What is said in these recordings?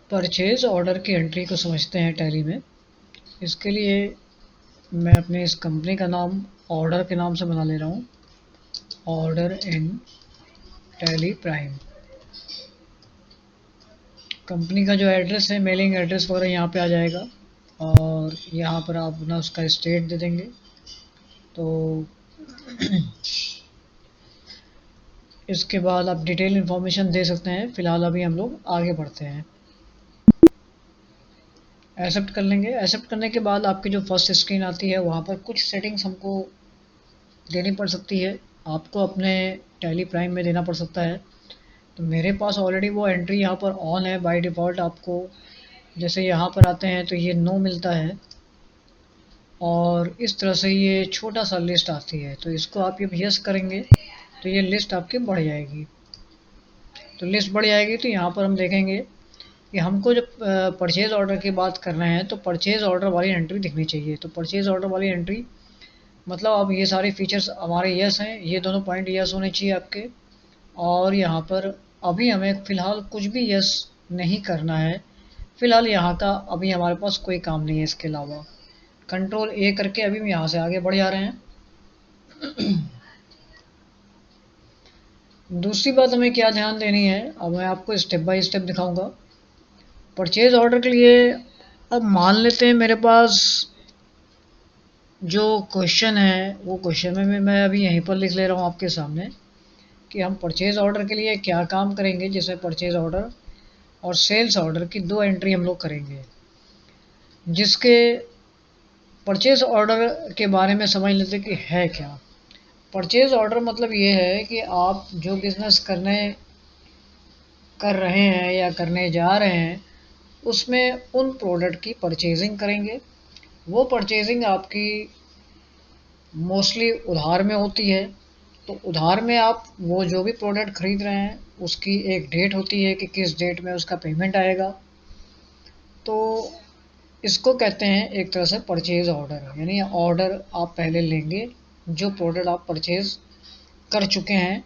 Purchase order की entry को समझते हैं टैली में। इसके लिए मैं अपने इस कंपनी का नाम ऑर्डर के नाम से बना ले रहा हूँ, order in tally prime. Company का जो एड्रेस है, मेलिंग एड्रेस वगैरह यहाँ पे आ जाएगा और यहाँ पर आप अपना उसका स्टेट दे देंगे। तो इसके बाद आप डिटेल इन्फॉर्मेशन दे सकते हैं। फ़िलहाल अभी हम लोग आगे बढ़ते हैं। एक्सेप्ट कर लेंगे। एक्सेप्ट करने के बाद आपकी जो फर्स्ट स्क्रीन आती है वहाँ पर कुछ सेटिंग्स हमको देनी पड़ सकती है। आपको अपने टैली प्राइम में देना पड़ सकता है। तो मेरे पास ऑलरेडी वो एंट्री यहाँ पर ऑन है बाय डिफ़ॉल्ट। आपको जैसे यहाँ पर आते हैं तो ये नो मिलता है और इस तरह से ये छोटा सा लिस्ट आती है। तो इसको आप जब यस करेंगे तो ये लिस्ट आपकी बढ़ जाएगी। तो लिस्ट बढ़ जाएगी तो यहाँ पर हम देखेंगे कि हमको जब परचेज़ ऑर्डर की बात कर रहे हैं तो परचेज़ ऑर्डर वाली एंट्री दिखनी चाहिए। तो परचेज़ ऑर्डर वाली एंट्री मतलब अब ये सारे फीचर्स हमारे यस हैं, ये दोनों पॉइंट यस होने चाहिए आपके। और यहाँ पर अभी हमें फ़िलहाल कुछ भी यस नहीं करना है। फ़िलहाल यहाँ का अभी हमारे पास कोई काम नहीं है इसके अलावा। कंट्रोल ए करके अभी हम यहाँ से आगे बढ़ जा रहे हैं। दूसरी बात हमें क्या ध्यान देनी है, अब मैं आपको स्टेप बाय स्टेप दिखाऊंगा। परचेज़ ऑर्डर के लिए अब मान लेते हैं मेरे पास जो क्वेश्चन है वो क्वेश्चन में मैं अभी यहीं पर लिख ले रहा हूँ आपके सामने कि हम परचेज़ ऑर्डर के लिए क्या काम करेंगे। जैसे परचेज़ ऑर्डर और सेल्स ऑर्डर की दो एंट्री हम लोग करेंगे। जिसके परचेज़ ऑर्डर के बारे में समझ लेते कि है क्या। परचेज़ ऑर्डर मतलब ये है कि आप जो बिज़नेस कर रहे हैं या करने जा रहे हैं उसमें उन प्रोडक्ट की परचेजिंग करेंगे। वो परचेजिंग आपकी मोस्टली उधार में होती है। तो उधार में आप वो जो भी प्रोडक्ट खरीद रहे हैं उसकी एक डेट होती है कि किस डेट में उसका पेमेंट आएगा। तो इसको कहते हैं एक तरह से परचेज़ ऑर्डर, यानी ऑर्डर आप पहले लेंगे जो प्रोडक्ट आप परचेज़ कर चुके हैं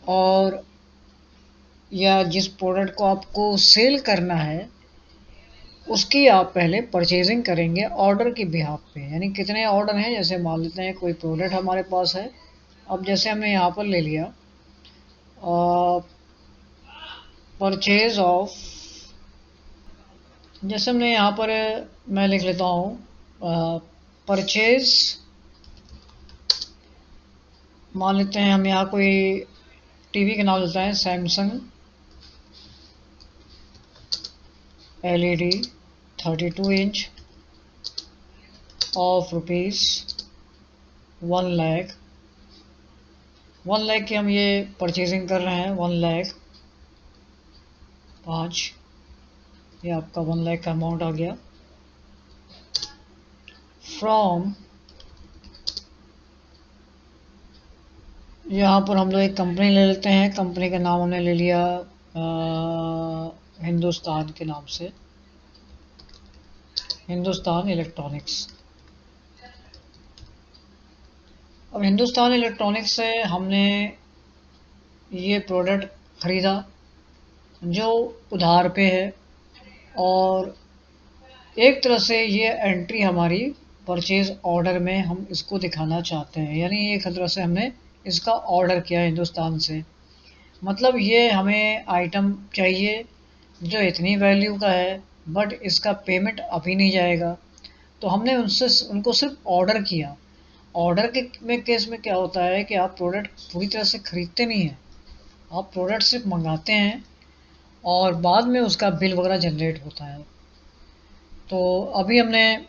और या जिस प्रोडक्ट को आपको सेल करना है उसकी आप पहले परचेजिंग करेंगे ऑर्डर की बिहाफ पे। यानी कितने ऑर्डर हैं, जैसे मान लेते हैं कोई प्रोडक्ट हमारे पास है। अब जैसे हमने यहाँ पर ले लिया परचेज ऑफ, जैसे हमने यहाँ पर मैं लिख लेता हूँ परचेज, मान लेते हैं हम यहाँ कोई टीवी का नाम लेते हैं Samsung LED 32 inch of rupees 1 lakh. 1 lakh की हम ये परचेजिंग कर रहे हैं। 1 लाख 5, ये आपका 1 लाख का अमाउंट आ गया। फ्रॉम, यहाँ पर हम लोग एक कंपनी ले लेते हैं। कंपनी का नाम हमने ले लिया हिंदुस्तान के नाम से, हिंदुस्तान इलेक्ट्रॉनिक्स। अब हिंदुस्तान इलेक्ट्रॉनिक्स से हमने ये प्रोडक्ट ख़रीदा जो उधार पे है और एक तरह से ये एंट्री हमारी परचेज़ ऑर्डर में हम इसको दिखाना चाहते हैं। यानी एक तरह से हमने इसका ऑर्डर किया हिंदुस्तान से। मतलब ये हमें आइटम चाहिए जो इतनी वैल्यू का है बट इसका पेमेंट अभी नहीं जाएगा। तो हमने उनको सिर्फ ऑर्डर किया। ऑर्डर के में केस में क्या होता है कि आप प्रोडक्ट पूरी तरह से ख़रीदते नहीं हैं, आप प्रोडक्ट सिर्फ मंगाते हैं और बाद में उसका बिल वगैरह जनरेट होता है। तो अभी हमने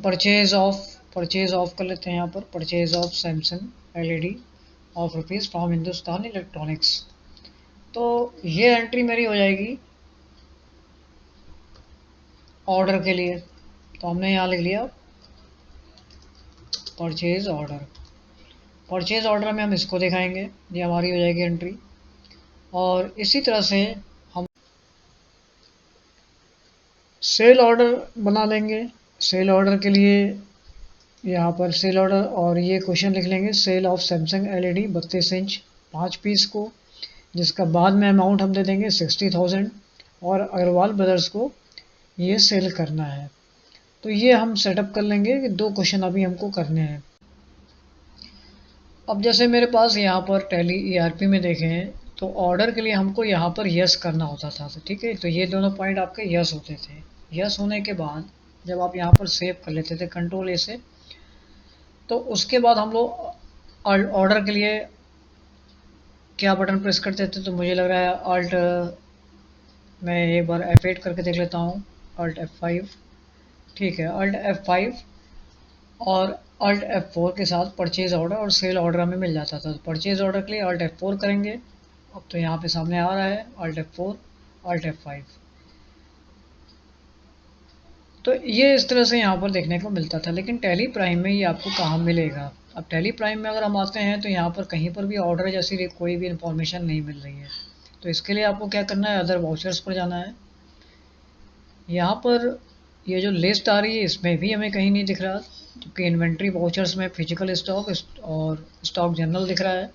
परचेज़ ऑफ कर लेते हैं। यहाँ पर purchase of Samsung LED of rupees from Hindustan electronics. तो ये एंट्री मेरी हो जाएगी ऑर्डर के लिए। तो हमने यहाँ लिख लिया परचेज़ ऑर्डर। परचेज़ ऑर्डर में हम इसको दिखाएंगे, ये हमारी हो जाएगी एंट्री। और इसी तरह से हम सेल ऑर्डर बना लेंगे। सेल ऑर्डर के लिए यहाँ पर सेल ऑर्डर और ये क्वेश्चन लिख लेंगे, sale of Samsung LED 32 inch 5 piece को, जिसका बाद में अमाउंट हम दे देंगे 60,000 और अग्रवाल ब्रदर्स को ये सेल करना है। तो ये हम सेटअप कर लेंगे कि 2 क्वेश्चन अभी हमको करने हैं। अब जैसे मेरे पास यहाँ पर टैली ईआरपी में देखें तो ऑर्डर के लिए हमको यहाँ पर यस करना होता था, तो ठीक है, तो ये दोनों पॉइंट आपके यस होते थे। यस होने के बाद जब आप यहाँ पर सेव कर लेते थे कंट्रोल ए से, तो उसके बाद हम लोग ऑर्डर के लिए क्या बटन प्रेस करते थे, तो मुझे लग रहा है अल्ट, मैं एक बार F8 करके देख लेता हूँ, अल्ट F5, ठीक है, अल्ट F5 और अल्ट F4 के साथ परचेज ऑर्डर और सेल ऑर्डर हमें मिल जाता था। तो परचेज ऑर्डर के लिए अल्ट F4 करेंगे, अब तो यहाँ पे सामने आ रहा है अल्ट F4 अल्ट F5। तो ये इस तरह से यहाँ पर देखने को मिलता था, लेकिन टैली प्राइम में ये आपको कहाँ मिलेगा। अब टैली प्राइम में अगर हम आते हैं तो यहाँ पर कहीं पर भी ऑर्डर जैसी कोई भी इंफॉर्मेशन नहीं मिल रही है। तो इसके लिए आपको क्या करना है, अदर वाउचर्स पर जाना है। यहाँ पर ये जो लिस्ट आ रही है इसमें भी हमें कहीं नहीं दिख रहा, क्योंकि इन्वेंट्री वाउचर्स में फिजिकल स्टॉक और स्टॉक जनरल दिख रहा है।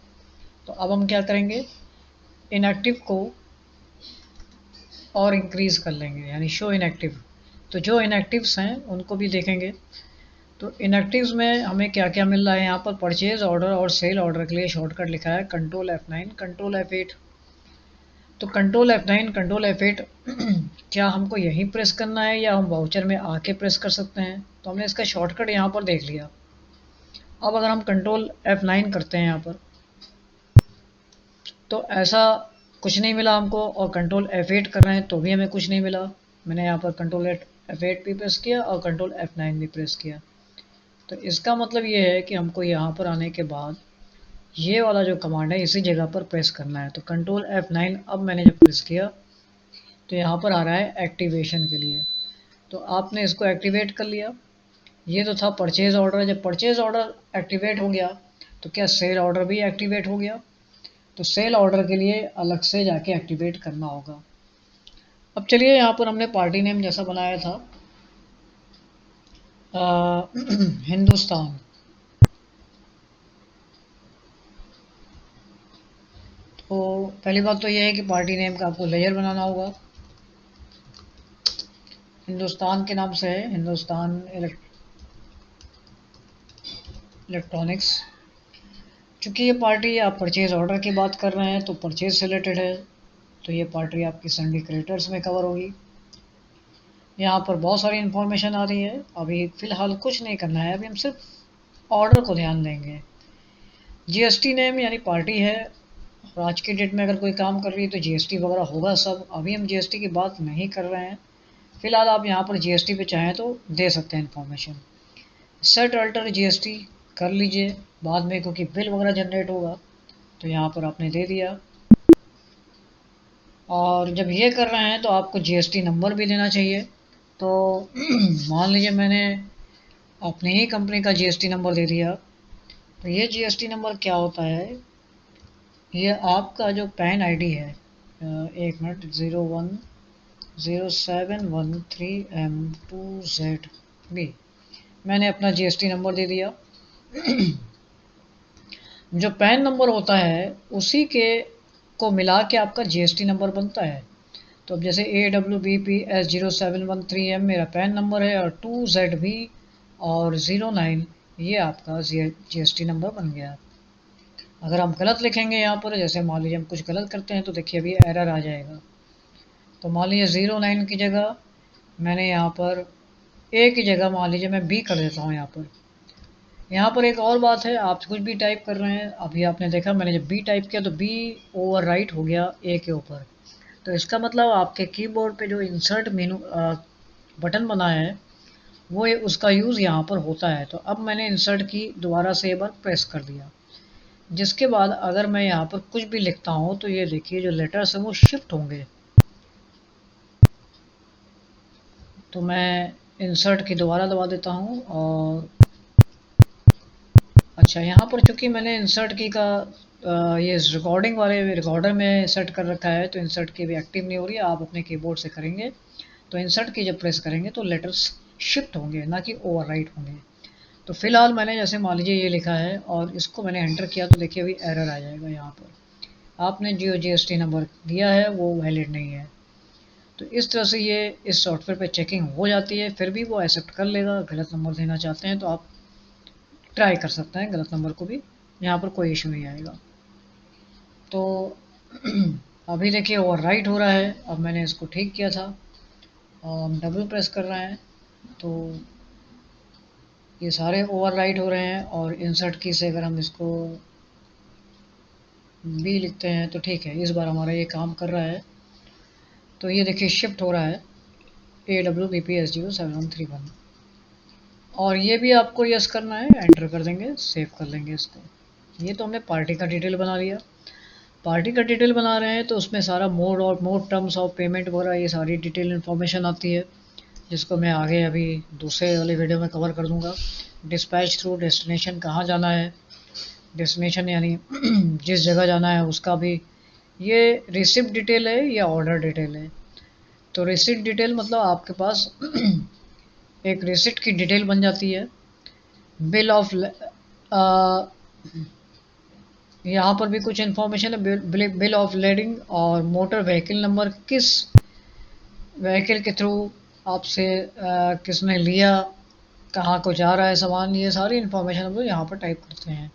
तो अब हम क्या करेंगे, इनएक्टिव को और इंक्रीज कर लेंगे, यानी शो इनएक्टिव। तो जो इनएक्टिव्स हैं उनको भी देखेंगे। तो इनएक्टिव्स में हमें क्या क्या मिल रहा है, यहाँ पर परचेज ऑर्डर और सेल ऑर्डर के लिए शॉर्टकट लिखा है कंट्रोल F9 कंट्रोल F8। तो कंट्रोल F9 कंट्रोल F8 क्या हमको यहीं प्रेस करना है या हम वाउचर में आके प्रेस कर सकते हैं। तो हमने इसका शॉर्टकट यहाँ पर देख लिया। अब अगर हम कंट्रोल F9 करते हैं यहाँ पर, तो ऐसा कुछ नहीं मिला हमको, और कंट्रोल F8 कर रहे हैं तो भी हमें कुछ नहीं मिला। मैंने यहाँ पर कंट्रोल F8 भी प्रेस किया और कंट्रोल F9 भी प्रेस किया। तो इसका मतलब ये है कि हमको यहाँ पर आने के बाद ये वाला जो कमांड है इसी जगह पर प्रेस करना है। तो कंट्रोल F9 अब मैंने जब प्रेस किया तो यहाँ पर आ रहा है एक्टिवेशन के लिए। तो आपने इसको एक्टिवेट कर लिया। ये तो था परचेज ऑर्डर। जब परचेज ऑर्डर एक्टिवेट हो गया तो क्या सेल ऑर्डर भी एक्टिवेट हो गया। तो सेल ऑर्डर के लिए अलग से जाके एक्टिवेट करना होगा। अब चलिए यहाँ पर हमने पार्टी नेम जैसा बनाया था हिंदुस्तान। तो पहली बात तो यह है कि पार्टी नेम का आपको लेयर बनाना होगा। हिंदुस्तान के नाम से है, हिंदुस्तान इलेक्ट्रॉनिक्स। चूँकि ये पार्टी आप परचेज ऑर्डर की बात कर रहे हैं तो परचेज से रिलेटेड है, तो ये पार्टी आपकी सन्डी क्रिएटर्स में कवर होगी। यहाँ पर बहुत सारी इन्फॉर्मेशन आ रही है। अभी फ़िलहाल कुछ नहीं करना है, अभी हम सिर्फ ऑर्डर को ध्यान देंगे। जीएसटी नेम यानी पार्टी है, और आज की डेट में अगर कोई काम कर रही है तो जीएसटी वगैरह होगा सब। अभी हम जीएसटी की बात नहीं कर रहे हैं। फ़िलहाल आप यहाँ पर जीएसटी पे चाहें तो दे सकते हैं इन्फॉर्मेशन। सेट अल्टर जीएसटी कर लीजिए बाद में, क्योंकि बिल वगैरह जनरेट होगा। तो यहाँ पर आपने दे दिया। और जब ये कर रहे हैं तो आपको जीएसटी नंबर भी देना चाहिए। तो मान लीजिए मैंने अपनी ही कंपनी का जीएसटी नंबर दे दिया। तो ये जीएसटी नंबर क्या होता है, ये आपका जो पैन आईडी है, 1 मिनट, 010713M2ZB, मैंने अपना जीएसटी नंबर दे दिया। जो पैन नंबर होता है उसी के को मिला के आपका जीएसटी नंबर बनता है। तो अब जैसे AWBPS0713M मेरा पैन नंबर है, और 2ZB और 09 ये आपका जीएसटी नंबर बन गया। अगर हम गलत लिखेंगे यहाँ पर, जैसे मान लीजिए हम कुछ गलत करते हैं तो देखिए अभी एरर आ जाएगा। तो मान लीजिए 09 की जगह मैंने यहाँ पर ए की जगह मान लीजिए मैं बी कर देता हूँ यहाँ पर। यहाँ पर एक और बात है, आप कुछ भी टाइप कर रहे हैं, अभी आपने देखा मैंने जब बी टाइप किया तो बी ओवर राइट हो गया ए के ऊपर। तो इसका मतलब आपके कीबोर्ड पे जो इंसर्ट मेनू बटन बना है वो उसका यूज़ यहाँ पर होता है। तो अब मैंने इंसर्ट की दोबारा से एक बार प्रेस कर दिया, जिसके बाद अगर मैं यहाँ पर कुछ भी लिखता हूँ तो ये देखिए जो लेटर्स हैं वो शिफ्ट होंगे। तो मैं इंसर्ट की दोबारा दबा देता हूँ, और अच्छा यहाँ पर चूँकि मैंने इंसर्ट की का ये रिकॉर्डिंग वाले रिकॉर्डर में सेट कर रखा है तो इंसर्ट की भी एक्टिव नहीं हो रही है। आप अपने कीबोर्ड से करेंगे तो इंसर्ट की जब प्रेस करेंगे तो लेटर्स शिफ्ट होंगे, ना कि ओवरराइट होंगे। तो फिलहाल मैंने जैसे मान लीजिए ये लिखा है और इसको मैंने एंटर किया तो देखिए अभी एरर आ जाएगा। यहाँ पर आपने जो जीएसटी नंबर दिया है वो वैलिड नहीं है। तो इस तरह से ये इस सॉफ्टवेयर पे चेकिंग हो जाती है, फिर भी वो एक्सेप्ट कर लेगा। गलत नंबर देना चाहते हैं तो आप ट्राई कर सकते हैं गलत नंबर को भी, यहाँ पर कोई इशू नहीं आएगा। तो अभी देखिए ओवरराइट हो रहा है, अब मैंने इसको ठीक किया था और हम डबल प्रेस कर रहे हैं तो ये सारे ओवरराइट हो रहे हैं। और इंसर्ट की से अगर हम इसको बी लिखते हैं तो ठीक है, इस बार हमारा ये काम कर रहा है। तो ये देखिए शिफ्ट हो रहा है AWBPS0731 और ये भी आपको यस करना है, एंटर कर देंगे, सेव कर लेंगे इसको। ये तो हमने पार्टी का डिटेल बना लिया। पार्टी का डिटेल बना रहे हैं तो उसमें सारा मोड और मोड टर्म्स ऑफ पेमेंट वगैरह ये सारी डिटेल इन्फॉर्मेशन आती है, जिसको मैं आगे अभी दूसरे वाले वीडियो में कवर कर दूंगा। डिस्पैच थ्रू डेस्टिनेशन कहाँ जाना है, डेस्टिनेशन यानी जिस जगह जाना है उसका भी। ये रिसिप्ट डिटेल है या ऑर्डर डिटेल है? तो रिसिप्ट डिटेल मतलब आपके पास एक रिसिप्ट की डिटेल बन जाती है। बिल ऑफ यहाँ पर भी कुछ इन्फॉर्मेशन है, बिल ऑफ लेडिंग और मोटर व्हीकल नंबर, किस व्हीकल के थ्रू आपसे किसने लिया, कहाँ को जा रहा है सामान, ये सारी इन्फॉर्मेशन हम लोग यहाँ पर टाइप करते हैं।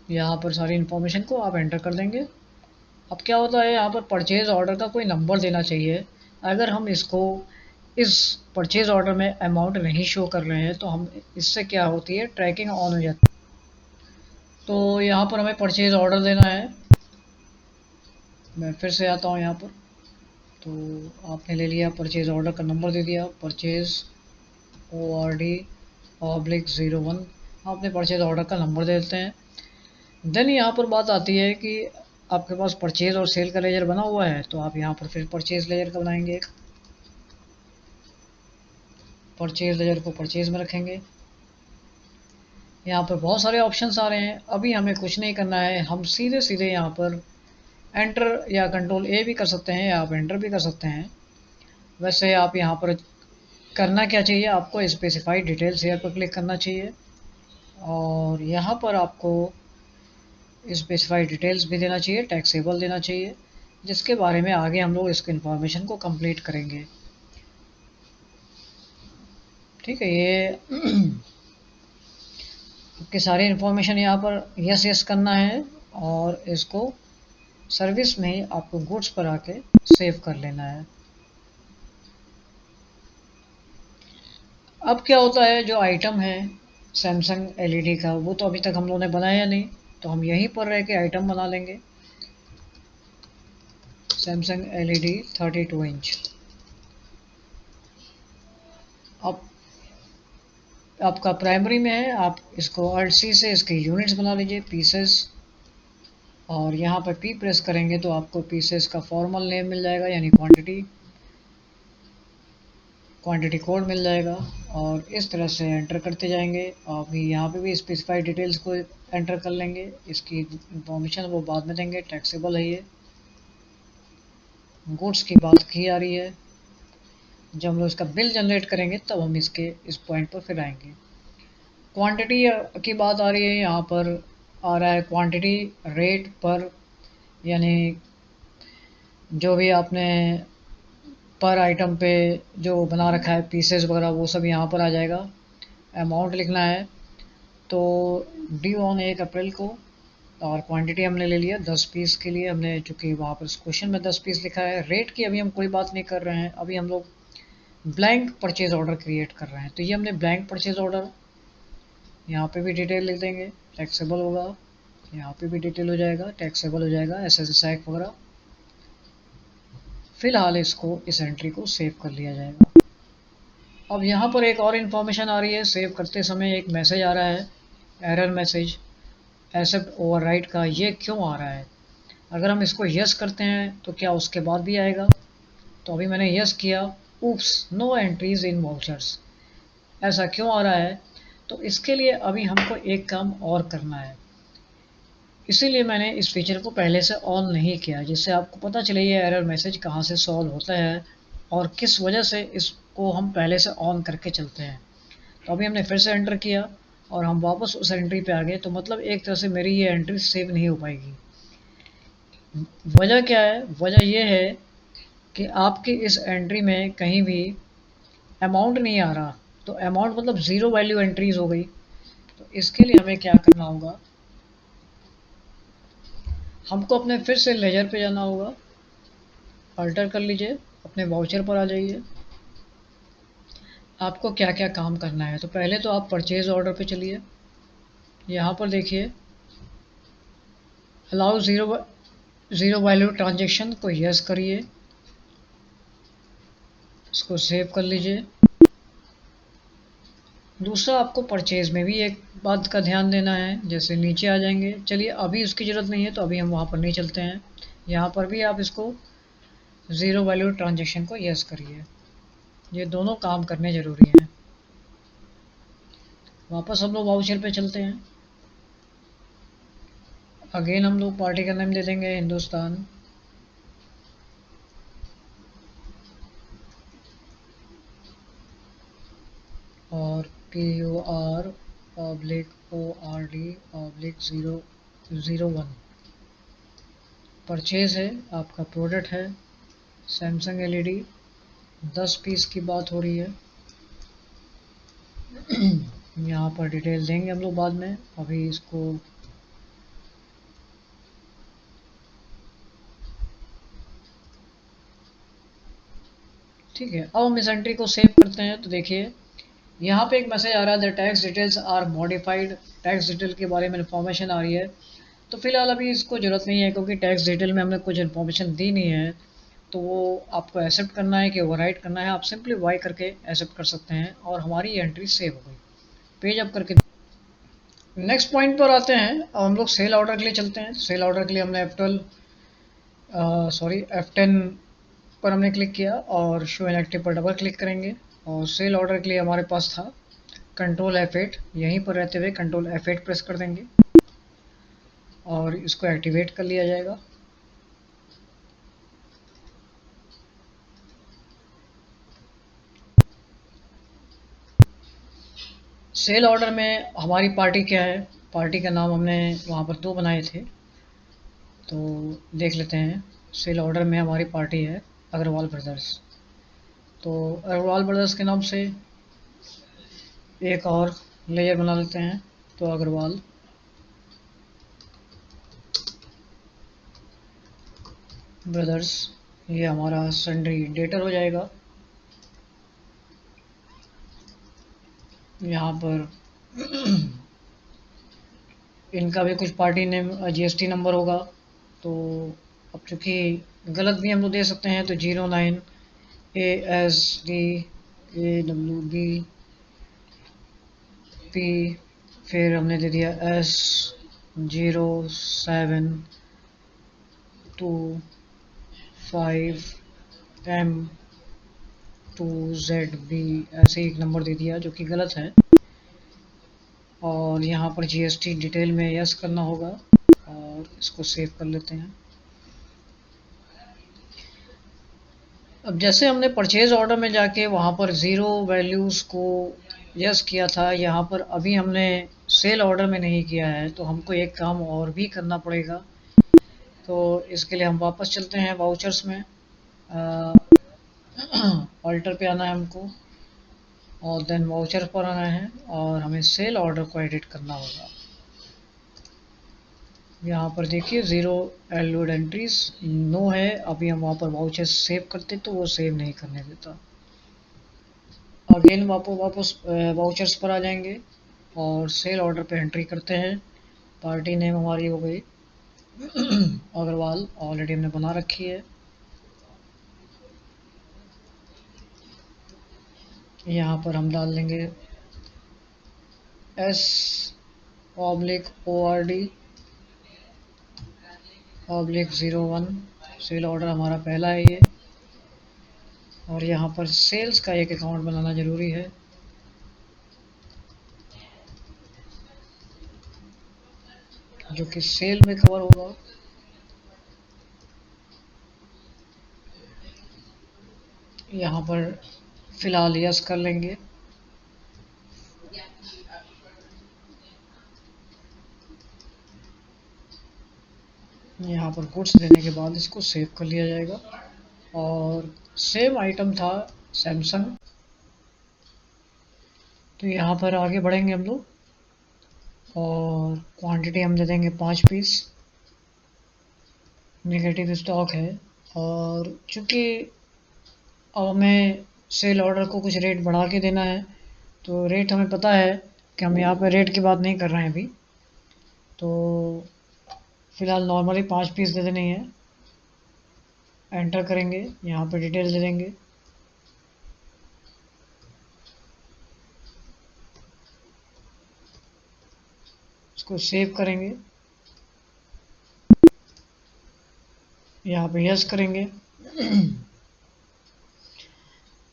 यहाँ पर सारी इन्फॉर्मेशन को आप एंटर कर देंगे। अब क्या होता है, यहाँ पर परचेज ऑर्डर का कोई नंबर देना चाहिए। अगर हम इसको इस परचेज ऑर्डर में अमाउंट नहीं शो कर रहे हैं तो हम इससे क्या होती है, ट्रैकिंग ऑन हो जाती है। तो यहाँ पर हमें परचेज ऑर्डर देना है। मैं फिर से आता हूँ यहाँ पर। तो आपने ले लिया परचेज ऑर्डर का नंबर दे दिया, परचेज ORD/01, आपने परचेज ऑर्डर का नंबर दे देते हैं। देन यहाँ पर बात आती है कि आपके पास परचेज और सेल का लेजर बना हुआ है, तो आप यहाँ पर फिर परचेज लेजर का बनाएंगे। परचेज लेजर को परचेज में रखेंगे। यहाँ पर बहुत सारे ऑप्शंस आ रहे हैं, अभी हमें कुछ नहीं करना है, हम सीधे सीधे यहाँ पर एंटर या कंट्रोल A भी कर सकते हैं या आप एंटर भी कर सकते हैं। वैसे आप यहाँ पर करना क्या चाहिए, आपको स्पेसिफाइड डिटेल्स हेयर पर क्लिक करना चाहिए और यहाँ पर आपको स्पेसिफाइड डिटेल्स भी देना चाहिए, टैक्सेबल देना चाहिए, जिसके बारे में आगे हम लोग इसके इन्फॉर्मेशन को कंप्लीट करेंगे। ठीक है, ये आपके सारे इन्फॉर्मेशन यहाँ पर यस यस करना है और इसको सर्विस में ही आपको गुड्स पर आके सेव कर लेना है। अब क्या होता है, जो आइटम है सैमसंग LED का, वो तो अभी तक हम लोगों ने बनाया नहीं, तो हम यहीं पर रह के आइटम बना लेंगे। Samsung LED 32 inch. अब आपका प्राइमरी में है, आप इसको Alt+C से इसके यूनिट्स बना लीजिए, पीसेस, और यहाँ पर P प्रेस करेंगे तो आपको पीसेस का फॉर्मल नेम मिल जाएगा, यानी क्वांटिटी कोड मिल जाएगा। और इस तरह से एंटर करते जाएंगे। अभी यहाँ पे भी स्पेसिफाइड डिटेल्स को एंटर कर लेंगे, इसकी इंफॉर्मेशन वो बाद में देंगे। टैक्सेबल है ये। गुड्स की बात की आ रही है, जब हम लोग इसका बिल जनरेट करेंगे तब हम इसके इस पॉइंट पर फिर आएंगे। क्वांटिटी की बात आ रही है, यहाँ पर आ रहा है क्वांटिटी रेट पर, यानी जो भी आपने पर आइटम पे जो बना रखा है पीसेस वगैरह, वो सब यहाँ पर आ जाएगा। अमाउंट लिखना है तो ड्यू ऑन 1 अप्रैल को, और क्वांटिटी हमने ले लिया 10 पीस के लिए, हमने चूँकि वहाँ पर क्वेश्चन में 10 पीस लिखा है। रेट की अभी हम कोई बात नहीं कर रहे हैं, अभी हम लोग ब्लैंक परचेज ऑर्डर क्रिएट कर रहे हैं। तो ये हमने ब्लैंक परचेज ऑर्डर, यहाँ पे भी डिटेल लिख देंगे, टैक्सेबल होगा, यहाँ पे भी डिटेल हो जाएगा, टैक्सेबल हो जाएगा, SSSAC वगैरह। फिलहाल इसको इस एंट्री को सेव कर लिया जाएगा। अब यहाँ पर एक और इन्फॉर्मेशन आ रही है, सेव करते समय एक मैसेज आ रहा है, एरर मैसेज एक्सेप्ट ओवरराइट का। ये क्यों आ रहा है? अगर हम इसको यस करते हैं तो क्या उसके बाद भी आएगा? तो अभी मैंने यस किया, oops no entries in vouchers. ऐसा क्यों आ रहा है? तो इसके लिए अभी हमको एक काम और करना है, इसीलिए मैंने इस फीचर को पहले से ऑन नहीं किया, जिससे आपको पता चले ये एरर मैसेज कहाँ से सॉल्व होता है और किस वजह से इसको हम पहले से ऑन करके चलते हैं। तो अभी हमने फिर से एंटर किया और हम वापस उस एंट्री पे आ गए, तो मतलब एक तरह से मेरी ये एंट्री सेव नहीं हो पाएगी। वजह क्या है? वजह ये है कि आपकी इस एंट्री में कहीं भी अमाउंट नहीं आ रहा, तो अमाउंट मतलब ज़ीरो वैल्यू एंट्रीज हो गई। तो इसके लिए हमें क्या करना होगा, हमको अपने फिर से लेजर पे जाना होगा, अल्टर कर लीजिए, अपने वाउचर पर आ जाइए। आपको क्या क्या काम करना है, तो पहले तो आप परचेज ऑर्डर पे चलिए। यहाँ पर देखिए अलाउ ज़ीरो वैल्यू ट्रांजेक्शन को यस करिए, इसको सेव कर लीजिए। दूसरा आपको परचेज में भी एक बात का ध्यान देना है, जैसे नीचे आ जाएंगे, चलिए अभी उसकी ज़रूरत नहीं है तो अभी हम वहाँ पर नहीं चलते हैं। यहाँ पर भी आप इसको ज़ीरो वैल्यू ट्रांजेक्शन को यस करिए, ये दोनों काम करने ज़रूरी हैं। वापस हम लोग वाउचर पे चलते हैं। अगेन हम लोग पार्टी का नेम दे देंगे हिंदुस्तान, और PUR/ORD/001 परचेज है, आपका प्रोडक्ट है सैमसंग एलईडी, 10 पीस की बात हो रही है। यहाँ पर डिटेल देंगे हम लोग बाद में, अभी इसको ठीक है। अब हम इस एंट्री को सेव करते हैं, तो देखिए यहाँ पे एक मैसेज आ रहा है the tax details are modified, tax detail के बारे में इन्फॉर्मेशन आ रही है। तो फिलहाल अभी इसको ज़रूरत नहीं है, क्योंकि टैक्स डिटेल में हमने कुछ इन्फॉर्मेशन दी नहीं है। तो वो आपको एक्सेप्ट करना है कि ओवरराइट करना है, आप सिंपली वाई करके एक्सेप्ट कर सकते हैं और हमारी ये एंट्री सेव हो गई। पेज अप करके नेक्स्ट पॉइंट पर आते हैं। अब हम लोग सेल ऑर्डर के लिए चलते हैं। सेल ऑर्डर के लिए हमने F10 पर हमने क्लिक किया और शो एन एक्टिव पर डबल क्लिक करेंगे। और सेल ऑर्डर के लिए हमारे पास था कंट्रोल F8, यहीं पर रहते हुए कंट्रोल F8 प्रेस कर देंगे और इसको एक्टिवेट कर लिया जाएगा। सेल ऑर्डर में हमारी पार्टी क्या है, पार्टी का नाम हमने वहाँ पर दो बनाए थे, तो देख लेते हैं। सेल ऑर्डर में हमारी पार्टी है अग्रवाल ब्रदर्स, तो अग्रवाल ब्रदर्स के नाम से एक और लेयर बना लेते हैं, तो अग्रवाल ब्रदर्स, ये हमारा सन्ड्री डेटर हो जाएगा। यहाँ पर इनका भी कुछ पार्टी नेम जीएसटी नंबर होगा, तो अब चूँकि गलत भी हम लोग दे सकते हैं, तो 09ASDAWBP, फिर हमने दे दिया S0725M2ZB, ऐसे एक नंबर दे दिया जो कि गलत है। और यहाँ पर जीएसटी डिटेल में यस करना होगा और इसको सेव कर लेते हैं। अब जैसे हमने परचेज ऑर्डर में जाके वहाँ पर ज़ीरो वैल्यूज़ को यस किया था, यहाँ पर अभी हमने सेल ऑर्डर में नहीं किया है, तो हमको एक काम और भी करना पड़ेगा। तो इसके लिए हम वापस चलते हैं वाउचर्स में, ऑल्टर पे आना है हमको और देन वाउचर पर आना है और हमें सेल ऑर्डर को एडिट करना होगा। यहाँ पर देखिए ज़ीरो एलूड एंट्रीज नो है, अभी हम वहाँ पर वाउचर सेव करते तो वो सेव नहीं करने देता। अगेन वापस वाउचर्स पर आ जाएंगे और सेल ऑर्डर पे एंट्री करते हैं। पार्टी नेम हमारी हो गई अग्रवाल, ऑलरेडी हमने बना रखी है। यहाँ पर हम डाल देंगे S/ORD/01, सेल ऑर्डर हमारा पहला है ये। और यहाँ पर सेल्स का एक अकाउंट बनाना ज़रूरी है, जो कि सेल में कवर होगा। यहाँ पर फ़िलहाल यस कर लेंगे। यहाँ पर गुड्स देने के बाद इसको सेव कर लिया जाएगा। और सेम आइटम था सैमसंग, तो यहाँ पर आगे बढ़ेंगे हम लोग और क्वांटिटी हम दे देंगे 5 पीस। नेगेटिव स्टॉक है और चूँकि अब हमें सेल ऑर्डर को कुछ रेट बढ़ा के देना है, तो रेट हमें पता है कि हम यहाँ पर रेट की बात नहीं कर रहे हैं अभी, तो फ़िलहाल नॉर्मली 5 पीस दे देने हैं। एंटर करेंगे, यहाँ पर डिटेल दे देंगे। इसको सेव करेंगे, यहाँ पे यस करेंगे।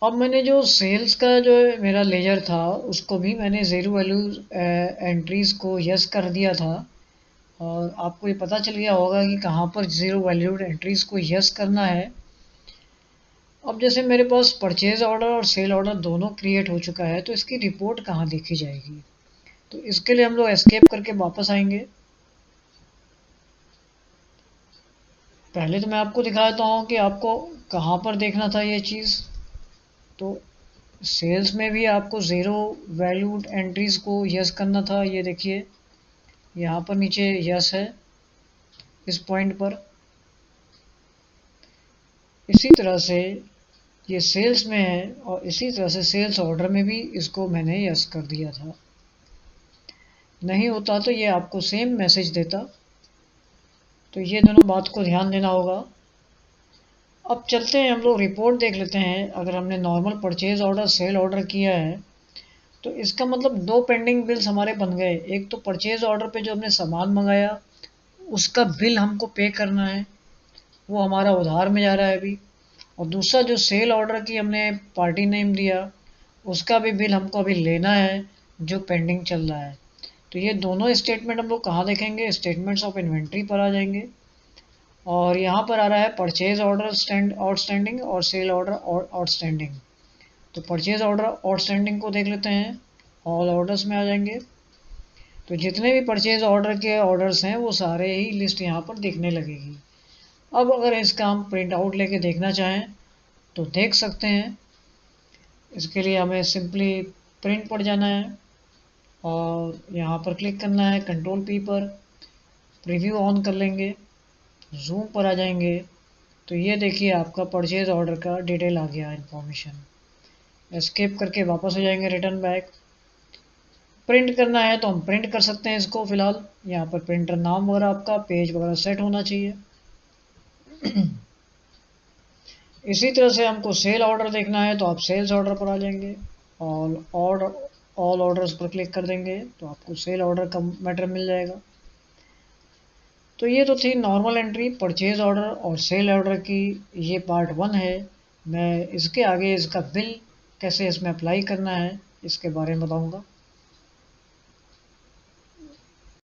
अब मैंने जो सेल्स का जो मेरा लेजर था उसको भी मैंने ज़ीरो वैल्यू एंट्रीज़ को यस कर दिया था, और आपको ये पता चल गया होगा कि कहाँ पर ज़ीरो वैल्यूड एंट्रीज़ को यस करना है। अब जैसे मेरे पास परचेज ऑर्डर और सेल ऑर्डर दोनों क्रिएट हो चुका है, तो इसकी रिपोर्ट कहाँ देखी जाएगी? तो इसके लिए हम लोग एस्केप करके वापस आएंगे। पहले तो मैं आपको दिखाता हूँ कि आपको कहाँ पर देखना था ये चीज़। तो सेल्स में भी आपको ज़ीरो वैल्यूड एंट्रीज़ को यस करना था। ये देखिए यहाँ पर नीचे यस है इस पॉइंट पर। इसी तरह से ये सेल्स में है और इसी तरह से सेल्स ऑर्डर में भी इसको मैंने यस कर दिया था। नहीं होता तो ये आपको सेम मैसेज देता, तो ये दोनों बात को ध्यान देना होगा। अब चलते हैं हम लोग रिपोर्ट देख लेते हैं। अगर हमने normal purchase order sale order किया है तो इसका मतलब दो पेंडिंग बिल्स हमारे बन गए। एक तो परचेज ऑर्डर पे जो हमने सामान मंगाया उसका बिल हमको पे करना है, वो हमारा उधार में जा रहा है अभी। और दूसरा जो सेल ऑर्डर की हमने पार्टी नेम दिया उसका भी बिल हमको अभी लेना है, जो पेंडिंग चल रहा है। तो ये दोनों स्टेटमेंट हम लोग कहाँ देखेंगे? स्टेटमेंट्स ऑफ इन्वेंट्री पर आ जाएंगे और यहाँ पर आ रहा है परचेज ऑर्डर आउटस्टैंडिंग और सेल ऑर्डर आउटस्टैंडिंग। तो परचेज ऑर्डर आउटस्टैंडिंग को देख लेते हैं, ऑल ऑर्डर्स में आ जाएंगे। तो जितने भी परचेज ऑर्डर के ऑर्डर्स हैं वो सारे ही लिस्ट यहाँ पर दिखने लगेगी। अब अगर इसका हम प्रिंट आउट लेके देखना चाहें तो देख सकते हैं। इसके लिए हमें सिंपली प्रिंट पर जाना है और यहाँ पर क्लिक करना है कंट्रोल पी पर, प्रीव्यू ऑन कर लेंगे, जूम पर आ जाएंगे। तो ये देखिए आपका परचेज ऑर्डर का डिटेल आ गया इन्फॉर्मेशन। एस्केप करके वापस हो जाएंगे रिटर्न बैक। प्रिंट करना है तो हम प्रिंट कर सकते हैं इसको। फिलहाल यहाँ पर प्रिंटर नाम वगैरह आपका पेज वगैरह सेट होना चाहिए। इसी तरह से हमको सेल ऑर्डर देखना है तो आप सेल्स ऑर्डर पर आ जाएंगे, ऑल ऑर्डर्स पर क्लिक कर देंगे तो आपको सेल ऑर्डर का मैटर मिल जाएगा। तो ये तो थी नॉर्मल एंट्री परचेज ऑर्डर और सेल ऑर्डर की, ये पार्ट 1 है। मैं इसके आगे इसका बिल कैसे इसमें अप्लाई करना है इसके बारे में बताऊंगा।